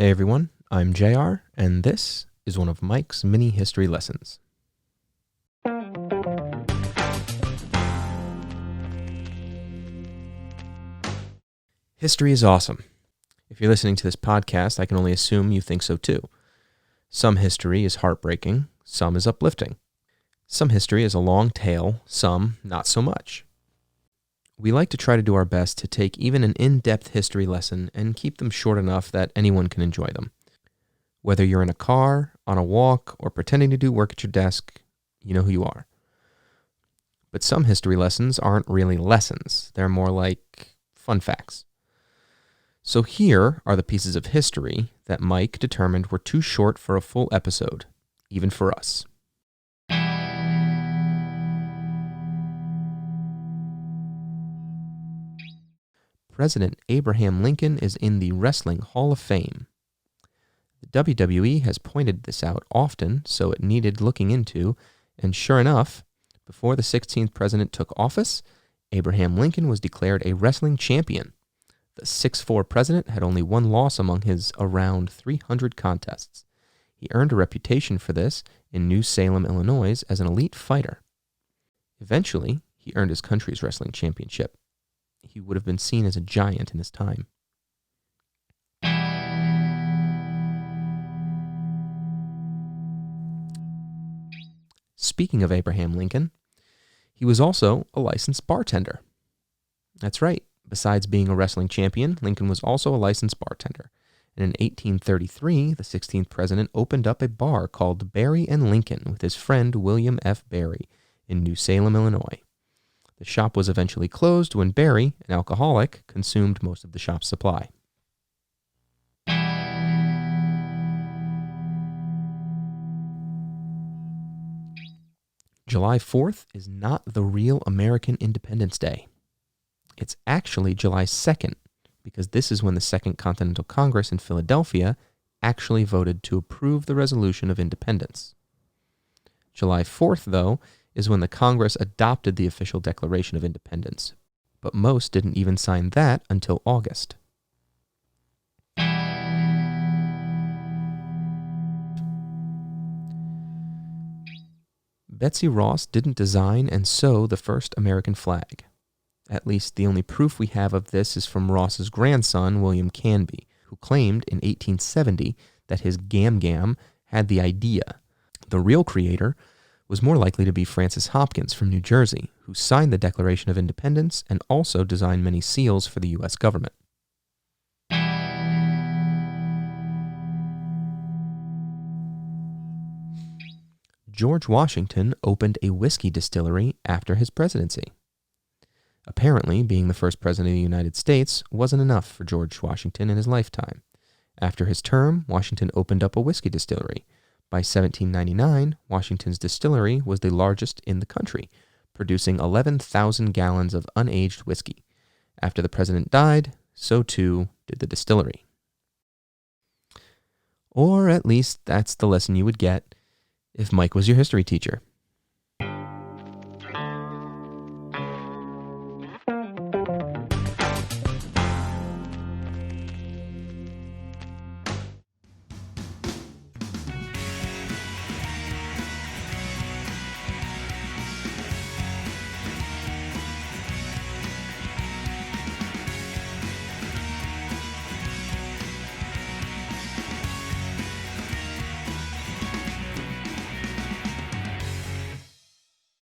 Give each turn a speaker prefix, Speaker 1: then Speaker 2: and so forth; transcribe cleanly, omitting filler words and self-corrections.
Speaker 1: Hey everyone, I'm JR, and this is one of Mike's mini history lessons. History is awesome. If you're listening to this podcast, I can only assume you think so too. Some history is heartbreaking, some is uplifting. Some history is a long tale, some not so much. We like to try to do our best to take even an in-depth history lesson and keep them short enough that anyone can enjoy them. Whether you're in a car, on a walk, or pretending to do work at your desk, you know who you are. But some history lessons aren't really lessons. They're more like fun facts. So here are the pieces of history that Mike determined were too short for a full episode, even for us. President Abraham Lincoln is in the Wrestling Hall of Fame. The WWE has pointed this out often, so it needed looking into, and sure enough, before the 16th president took office, Abraham Lincoln was declared a wrestling champion. The 6'4" president had only one loss among his around 300 contests. He earned a reputation for this in New Salem, Illinois, as an elite fighter. Eventually, he earned his country's wrestling championship. He would have been seen as a giant in his time. Speaking of Abraham Lincoln, he was also a licensed bartender. That's right. Besides being a wrestling champion, Lincoln was also a licensed bartender. And in 1833, the 16th president opened up a bar called Berry and Lincoln with his friend William F. Berry in New Salem, Illinois. The shop was eventually closed when Berry, an alcoholic, consumed most of the shop's supply. July 4th is not the real American Independence Day. It's actually July 2nd, because this is when the Second Continental Congress in Philadelphia actually voted to approve the resolution of independence. July 4th, though, is when the Congress adopted the official Declaration of Independence, but most didn't even sign that until August. Betsy Ross didn't design and sew the first American flag. At least the only proof we have of this is from Ross's grandson, William Canby, who claimed in 1870 that his Gam had the idea. The real creator was more likely to be Francis Hopkins from New Jersey, who signed the Declaration of Independence and also designed many seals for the U.S. government. George Washington opened a whiskey distillery after his presidency. Apparently, being the first president of the United States wasn't enough for George Washington in his lifetime. After his term, Washington opened up a whiskey distillery. By 1799, Washington's distillery was the largest in the country, producing 11,000 gallons of unaged whiskey. After the president died, so too did the distillery. Or at least that's the lesson you would get if Mike was your history teacher.